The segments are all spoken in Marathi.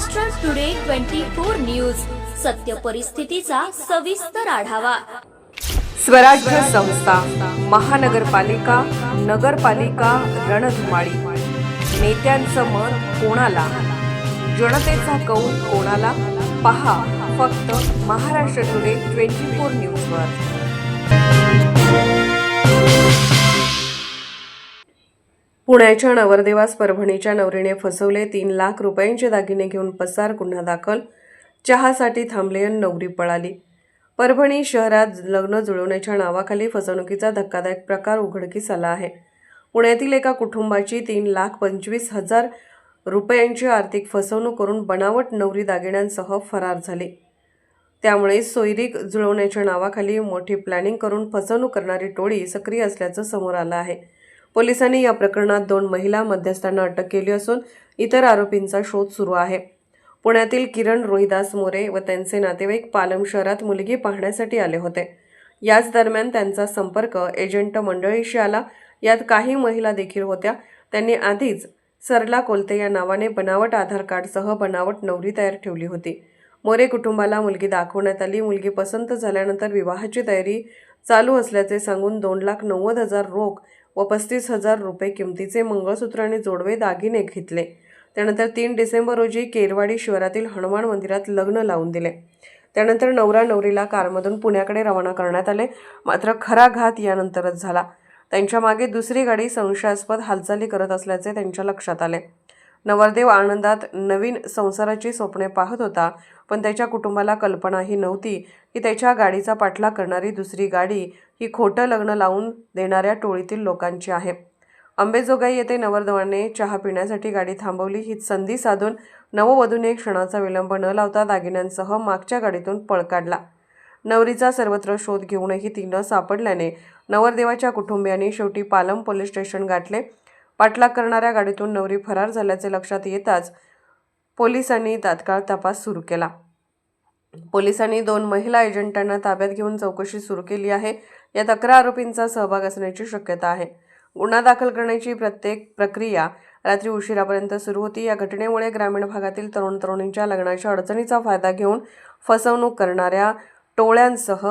महाराष्ट्र टुडे 24 न्यूज, सत्य परिस्थितीचा सविस्तर आढावा। स्वराज्य संस्था, महानगरपालिका, नगरपालिका रणधुमाळी। नेत्यांचं मत कोणाला, जनतेचा कौल कोणाला? पहा फक्त महाराष्ट्र टुडे 24 न्यूजवर। पुण्याच्या नवरदेवास परभणीच्या नवरीने फसवले, 3 लाख रुपयांचे दागिने घेऊन पसार, गुन्हा दाखल। चहासाठी थांबले अन नवरी पळाली। परभणी शहरात लग्न जुळवण्याच्या नावाखाली फसवणुकीचा धक्कादायक प्रकार उघडकीस आला आहे। पुण्यातील एका कुटुंबाची 3,25,000 रुपयांची आर्थिक फसवणूक करून बनावट नवरी दागिन्यांसह फरार झाली। त्यामुळे सोयरीक जुळवण्याच्या नावाखाली मोठी प्लॅनिंग करून फसवणूक करणारी टोळी सक्रिय असल्याचं समोर आलं आहे। पोलिसांनी या प्रकरणात 2 महिला मध्यस्थांना अटक केली असून इतर आरोपींचा शोध सुरू आहे। पुण्यातील किरण रोहिदास मोरे व त्यांचे नातेवाईक पालम शहरात मुलगी पाहण्यासाठी आले होते। याच दरम्यान त्यांचा संपर्क एजंट मंडळीशी आला। यात काही महिला देखील होत्या। त्यांनी आधीच सरला कोलते या नावाने बनावट आधार कार्डसह बनावट नवरी तयार ठेवली होती। मोरे कुटुंबाला मुलगी दाखवण्यात आली। मुलगी पसंत झाल्यानंतर विवाहाची तयारी चालू असल्याचे सांगून 2,90,000 रोख व 35,000 रुपये किमतीचे मंगळसूत्र आणि जोडवे दागिने घेतले। त्यानंतर 3 डिसेंबर रोजी केरवाडी शिवारातील हनुमान मंदिरात लग्न लावून दिले। त्यानंतर नवरा नवरीला कारमधून पुण्याकडे रवाना करण्यात आले। मात्र खरा घात यानंतरच झाला। त्यांच्या मागे दुसरी गाडी संशयास्पद हालचाली करत असल्याचे त्यांच्या लक्षात आले। नवरदेव आनंदात नवीन संसाराची स्वप्ने पाहत होता, पण त्याच्या कुटुंबाला कल्पनाही नव्हती की त्याच्या गाडीचा पाठलाग करणारी दुसरी गाडी ही खोटं लग्न लावून देणाऱ्या टोळीतील लोकांची आहे। अंबेजोगाई येथे नवरदेवाने चहा पिण्यासाठी गाडी थांबवली। ही संधी साधून नववधूने क्षणाचा विलंब न लावता दागिन्यांसह मागच्या गाडीतून पळ काढला। नवरीचा सर्वत्र शोध घेऊनही ती न सापडल्याने नवरदेवाच्या कुटुंबियांनी शेवटी पालम पोलीस स्टेशन गाठले। पाठलाग करणाऱ्या गाडीतून नवरी फरार झाल्याचे लक्षात येताच पोलिसांनी तात्काळ तपास सुरू केला। पोलिसांनी 2 महिला एजंटांना ताब्यात घेऊन चौकशी सुरू केली आहे। यात 11 आरोपींचा सहभाग असण्याची शक्यता आहे। गुन्हा दाखल करण्याची प्रक्रिया रात्री उशिरापर्यंत सुरू होती। या घटनेमुळे ग्रामीण भागातील तरुण तरुणींच्या लग्नाच्या अडचणीचा फायदा घेऊन फसवणूक करणाऱ्या टोळ्यांसह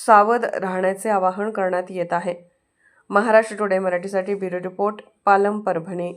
सावध राहण्याचे आवाहन करण्यात येत आहे। महाराष्ट्र टुडे मराठीसाठी ब्युरो रिपोर्ट, पालम, परभणी।